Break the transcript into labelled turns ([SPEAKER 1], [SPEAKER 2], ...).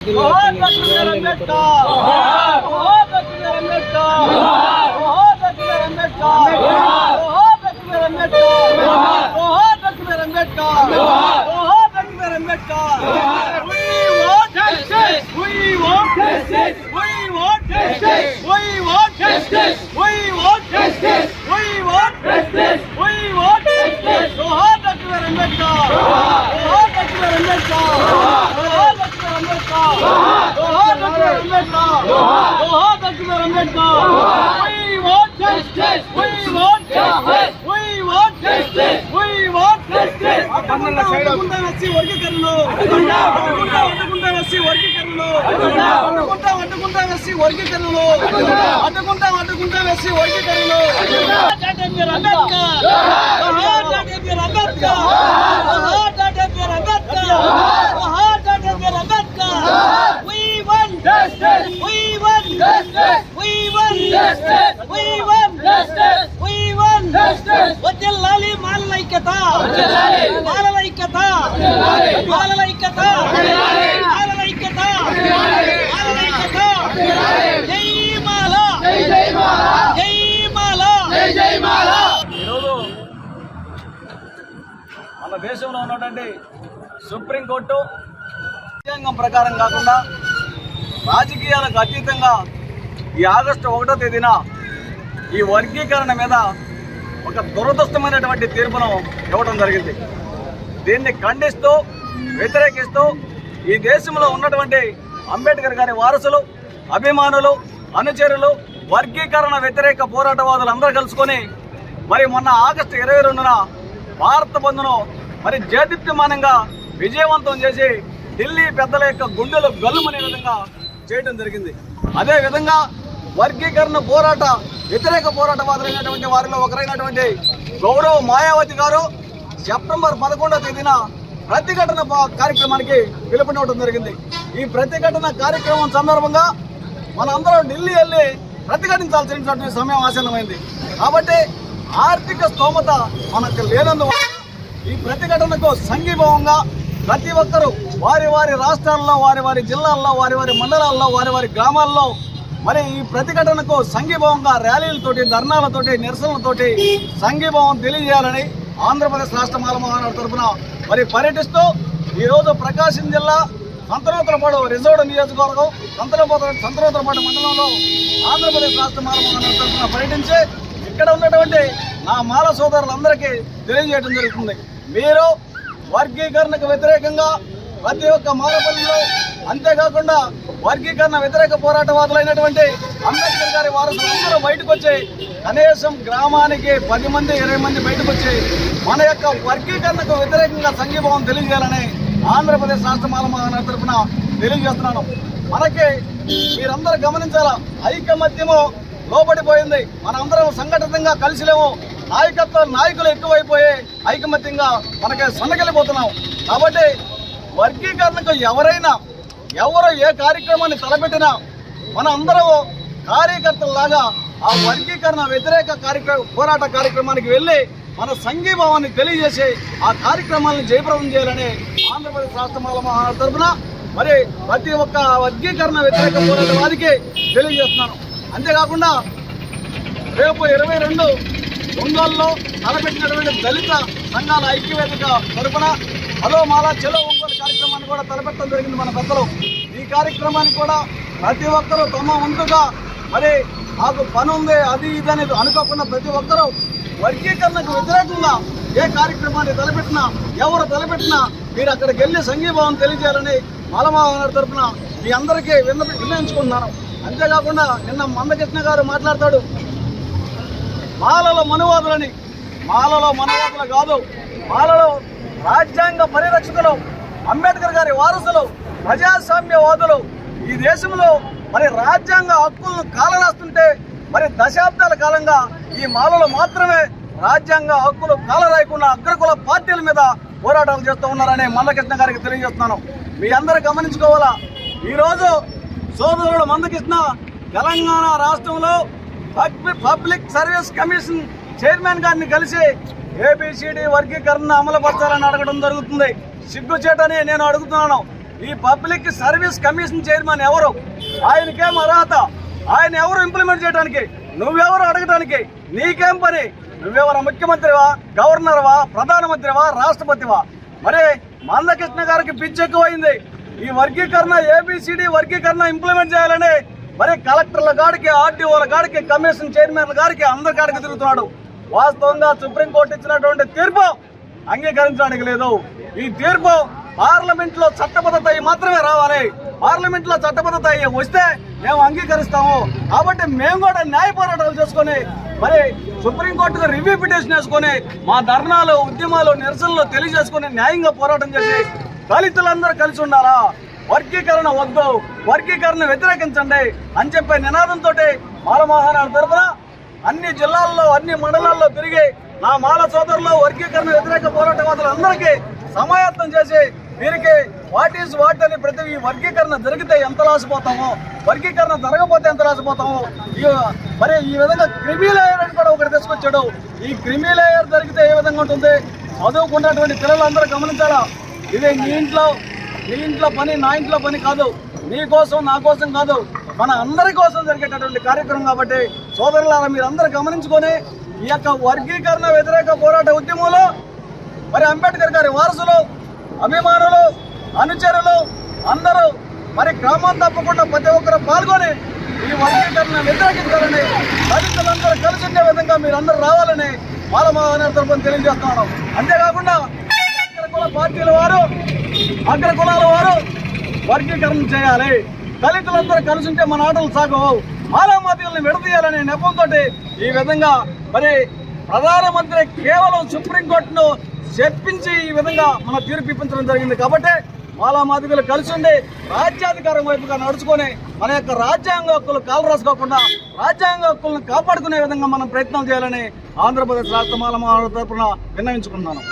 [SPEAKER 1] మన దేశంలో ఉన్నటువంటి సుప్రీంకోర్టు రాజ్యాంగం ప్రకారం కాకుండా రాజకీయాలకు అతీతంగా ఈ ఆగస్టు 1వ తేదీన ఈ వర్గీకరణ మీద ఒక దురదృష్టమైనటువంటి తీర్పును ఇవ్వడం జరిగింది. దీన్ని ఖండిస్తూ వ్యతిరేకిస్తూ ఈ దేశంలో ఉన్నటువంటి అంబేద్కర్ గారి వారసులు, అభిమానులు, అనుచరులు, వర్గీకరణ వ్యతిరేక పోరాటవాదులు అందరూ కలుసుకొని మరి మొన్న ఆగస్టు 22న భారత బంద్ను మరి జయదీప్యమానంగా విజయవంతం చేసి ఢిల్లీ పెద్దల యొక్క గుండెలు గల్లుమనే విధంగా చేయడం జరిగింది. అదేవిధంగా వర్గీకరణ వ్యతిరేక పోరాటవాదులైనటువంటి వారిలో ఒకరైనటువంటి గౌరవ్ మాయావతి గారు సెప్టెంబర్ 11వ తేదీన ప్రతిఘటన కార్యక్రమానికి పిలుపునివ్వడం జరిగింది. ఈ ప్రతిఘటన కార్యక్రమం సందర్భంగా మనందరం ఢిల్లీ వెళ్ళి ప్రతిఘటించాల్సినటువంటి సమయం ఆసన్నమైంది. కాబట్టి ఆర్థిక స్తోమత మనకు లేనందువల్ల ఈ ప్రతిఘటనకు సంఘీభావంగా ప్రతి ఒక్కరూ వారి వారి రాష్ట్రాల్లో, వారి వారి జిల్లాల్లో, వారి వారి మండలాల్లో, వారి వారి గ్రామాల్లో మరి ఈ ప్రతిఘటనకు సంఘీభావంగా ర్యాలీలతోటి, ధర్నాలతోటి, నిరసనలతోటి సంఘీభావం తెలియజేయాలని ఆంధ్రప్రదేశ్ రాష్ట్ర మాల మహానాడు తరఫున మరి పర్యటిస్తూ ఈరోజు ప్రకాశం జిల్లా సంతనూతలపాడు రిజర్వ్డ్ నియోజకవర్గం సంతనూతలపాడు మండలంలో ఆంధ్రప్రదేశ్ రాష్ట్ర మాల మహానాడు తరఫున పర్యటించి ఇక్కడ ఉన్నటువంటి నా మాల సోదరులందరికీ తెలియజేయడం జరుగుతుంది. మీరు వర్గీకరణకు వ్యతిరేకంగా ప్రతి ఒక్క మాలపల్లిలో, అంతేకాకుండా వర్గీకరణ వ్యతిరేక పోరాటవాదులైనటువంటి అంబేద్కర్ గారి వారసులందరూ బయటకు వచ్చి కనీసం గ్రామానికి 10 మంది 20 మంది బయటకు వచ్చి మన యొక్క వర్గీకరణకు వ్యతిరేకంగా సంఘీభావం తెలియజేయాలని ఆంధ్రప్రదేశ్ రాష్ట్ర మాల మహానాడు తరఫున తెలియజేస్తున్నాను. మనకి మీరందరూ గమనించాలా, ఐకమత్యము లోబడిపోయింది. మనందరం సంఘటితంగా కలిసిలేము. నాయకులు ఎక్కువైపోయి ఐకమత్యంగా మనకి సన్నగిలిపోతున్నాం. కాబట్టి వర్గీకరణకు ఎవరు ఏ కార్యక్రమాన్ని తలపెట్టినా మన అందరం కార్యకర్తల్లాగా ఆ వర్గీకరణ వ్యతిరేక పోరాట కార్యక్రమానికి వెళ్ళి మన సంఘీభావాన్ని తెలియజేసి ఆ కార్యక్రమాలను జయప్రదం చేయాలని ఆంధ్రప్రదేశ్ రాష్ట్ర మాల మహానాడు తరఫున మరి ప్రతి ఒక్క వర్గీకరణ వ్యతిరేక పోరాటవాదికి తెలియజేస్తున్నాను. అంతేకాకుండా రేపు 22 ఒంగోలులో తలపెట్టినటువంటి దళిత సంఘాల ఐక్యవేదిక తరఫున హలో మాల చెలో ఒంగోలు కార్యక్రమాన్ని కూడా తలపెట్టడం జరిగింది మన పెద్దలు. ఈ కార్యక్రమానికి కూడా ప్రతి ఒక్కరూ తమ వంతుగా మరి నాకు పని ఉంది అది ఇది అనేది అనుకోకుండా ప్రతి ఒక్కరూ వర్గీకరణకు వ్యతిరేకంగా ఏ కార్యక్రమాన్ని ఎవరు తలపెట్టినా మీరు అక్కడికి వెళ్ళి సంఘీభావం తెలియజేయాలని మాల మహానాడు తరఫున మీ అందరికీ విన్నవించుకుంటున్నాను. అంతేకాకుండా నిన్న మందకృష్ణ గారు మాట్లాడతాడు, మాలలో మనువాదులని. మాలలో మనువాదులు కాదు, మాలలో రాజ్యాంగ పరిరక్షకులు, అంబేద్కర్ గారి వారసులు, ప్రజాస్వామ్యవాదులు ఈ దేశంలో మరి రాజ్యాంగ హక్కులను కాలరాస్తుంటే మరి దశాబ్దాల కాలంగా ఈ మాలలో మాత్రమే రాజ్యాంగ హక్కులు కాలరాయకుండా అగ్రకుల పార్టీల మీద పోరాటాలు చేస్తూ ఉన్నారని మందకృష్ణ గారికి తెలియజేస్తున్నాను. మీ అందరూ గమనించుకోవాలా, ఈరోజు సోదరుడు మందకృష్ణ తెలంగాణ రాష్ట్రంలో పబ్లిక్ సర్వీస్ కమిషన్ చైర్మన్ గారిని కలిసి ABCD వర్గీకరణ అమలుపరచాలని అడగడం జరుగుతుంది. సిగ్గుచేటని నేను అడుగుతున్నాను. ఈ పబ్లిక్ సర్వీస్ కమిషన్ చైర్మన్ ఎవరు, ఆయనకేం అర్హత, ఆయన ఎవరు ఇంప్లిమెంట్ చేయడానికి, నువ్వెవరు అడగడానికి, నీకేం పని, నువ్వెవరు ముఖ్యమంత్రివా, గవర్నర్వా, ప్రధానమంత్రివా, రాష్ట్రపతివా? మరి మందకృష్ణ గారికి పిచ్చి ఎక్కువైంది. ఈ వర్గీకరణ ఏబిసిడి వర్గీకరణ ఇంప్లిమెంట్ చేయాలని మరి కలెక్టర్ల గాడికి, ఆర్టీఓల గాడికి, కమిషన్ చైర్మన్ల గారికి అందరి కాడికి తిరుగుతున్నాడు. వాస్తవంగా సుప్రీంకోర్టు ఇచ్చినటువంటి తీర్పు అంగీకరించడానికి లేదు. ఈ తీర్పు పార్లమెంట్ లో చట్టబద్ధత మాత్రమే రావాలి. పార్లమెంట్ లో చట్టబద్ధత వస్తే మేము అంగీకరిస్తాము. కాబట్టి మేము కూడా న్యాయ పోరాటాలు చేసుకుని మరి సుప్రీంకోర్టుకు రివ్యూ పిటిషన్ వేసుకొని మా ధర్నాలు, ఉద్యమాలు, నిరసనలు తెలియజేసుకుని న్యాయంగా పోరాటం చేసి దళితులందరూ కలిసి ఉండాలా, వర్గీకరణ వద్దు, వర్గీకరణ వ్యతిరేకించండి అని చెప్పే నినాదంతో మాల మహానాడు తరఫున అన్ని జిల్లాల్లో, అన్ని మండలాల్లో తిరిగి నా మాల సోదరులు, వర్గీకరణ వ్యతిరేక పోరాటవాదులందరికీ సమాయత్తం చేసి వీరికి వాట్ ఈజ్ వాట్ అని ప్రతి ఈ వర్గీకరణ జరిగితే ఎంత లాసిపోతామో, వర్గీకరణ జరగకపోతే ఎంత లాసిపోతామో, మరి ఈ విధంగా క్రిమీ లేయర్ అని కూడా ఒకటి తీసుకొచ్చాడు. ఈ క్రిమీ లేయర్ జరిగితే ఏ విధంగా ఉంటుంది, చదువుకున్నటువంటి పిల్లలందరూ గమనించాలా. ఇది నీ ఇంట్లో పని, నా ఇంట్లో పని కాదు, నీ కోసం నా కోసం కాదు, మన అందరి కోసం జరిగేటటువంటి కార్యక్రమం. కాబట్టి సోదరులారా మీరందరూ గమనించుకొని ఈ యొక్క వర్గీకరణ వ్యతిరేక పోరాట ఉద్యమంలో మరి అంబేద్కర్ గారి వారసులు, అభిమానులు, అనుచరులు అందరూ మరి క్రమం తప్పకుండా ప్రతి ఒక్కరు పాల్గొని ఈ వర్గీకరణ వ్యతిరేకించాలని, దళితులందరూ కలిసి ఉండే విధంగా మీరందరూ రావాలని మాల మహానాడు తరఫున తెలియజేస్తున్నాం. అంతేకాకుండా అగ్రకుల పార్టీల వారు, అగ్ర కులాల వారు వర్గీకరణ చేయాలి. దళితులందరూ కలిసి ఉంటే మన ఆటలు సాగవు. మాలామాదిగల్ని విడదీయాలనే నెపంతో ఈ విధంగా మరి ప్రధానమంత్రి కేవలం సుప్రీంకోర్టును చెప్పించి ఈ విధంగా మన తీర్పు ఇప్పించడం జరిగింది. కాబట్టి మాలామాదిగలు కలిసి ఉండి రాజ్యాధికారం వైపుగా నడుచుకొని మన యొక్క రాజ్యాంగ హక్కులు కాలు రాసుకోకుండా రాజ్యాంగ హక్కులను కాపాడుకునే విధంగా మనం ప్రయత్నం చేయాలని ఆంధ్రప్రదేశ్ రాష్ట్ర మాల మహానాడు తరఫున విన్నవించుకున్నాను.